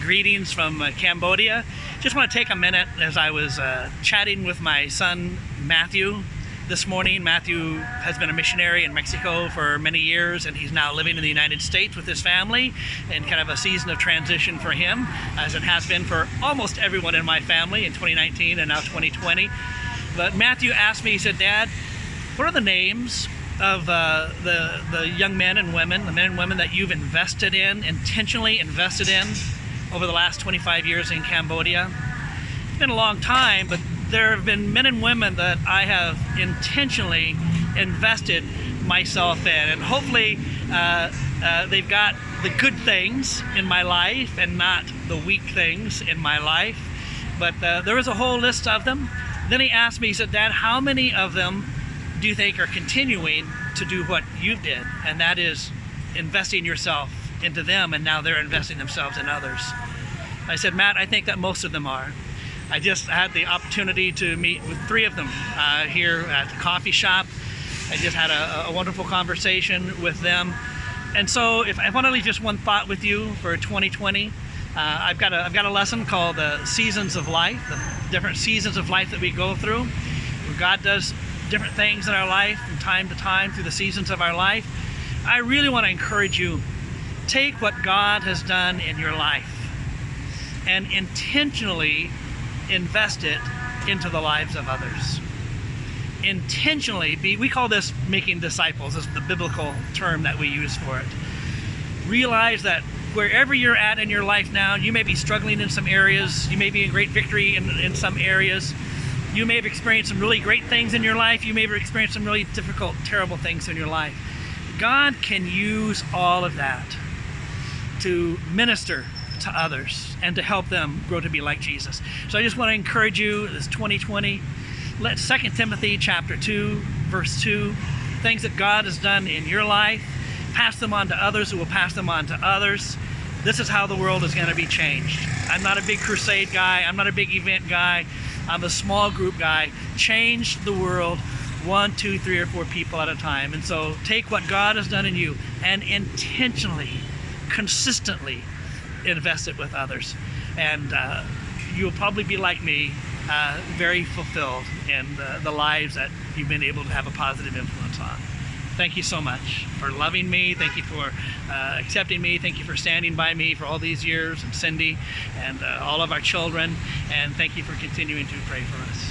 greetings from Cambodia. Just want to take a minute as I was chatting with my son Matthew this morning. Matthew has been a missionary in Mexico for many years, and he's now living in the United States with his family, and kind of a season of transition for him, as it has been for almost everyone in my family in 2019 and now 2020. But Matthew asked me, he said, "Dad, what are the names of the young men and women, the men and women that you've intentionally invested in over the last 25 years in Cambodia?" It's been a long time, but there have been men and women that I have intentionally invested myself in, and hopefully they've got the good things in my life and not the weak things in my life. But there was a whole list of them. Then he asked me, he said, "Dad, how many of them do you think are continuing to do what you did?" And that is investing yourself into them, and now they're investing themselves in others. I said, "Matt, I think that most of them are." I just had the opportunity to meet with 3 of them here at the coffee shop. I just had a wonderful conversation with them. And so if I want to leave just one thought with you for 2020, I've got a lesson called the seasons of life, the different seasons of life that we go through, where God does different things in our life from time to time through the seasons of our life. I really want to encourage you, take what God has done in your life and intentionally invest it into the lives of others. Intentionally we call this making disciples. This is the biblical term that we use for it. Realize that wherever you're at in your life now, you may be struggling in some areas, you may be in great victory in some areas. You may have experienced some really great things in your life. You may have experienced some really difficult, terrible things in your life. God can use all of that to minister to others and to help them grow to be like Jesus. So I just want to encourage you this 2020, let 2 Timothy chapter 2, verse 2, things that God has done in your life, pass them on to others who will pass them on to others. This is how the world is going to be changed. I'm not a big crusade guy. I'm not a big event guy. I'm a small group guy. Change the world 1, 2, 3, or 4 people at a time. And so take what God has done in you and intentionally, consistently invest it with others. And you'll probably be like me, very fulfilled in the lives that you've been able to have a positive influence on. Thank you so much for loving me. Thank you for accepting me. Thank you for standing by me for all these years, and Cindy and all of our children. And thank you for continuing to pray for us.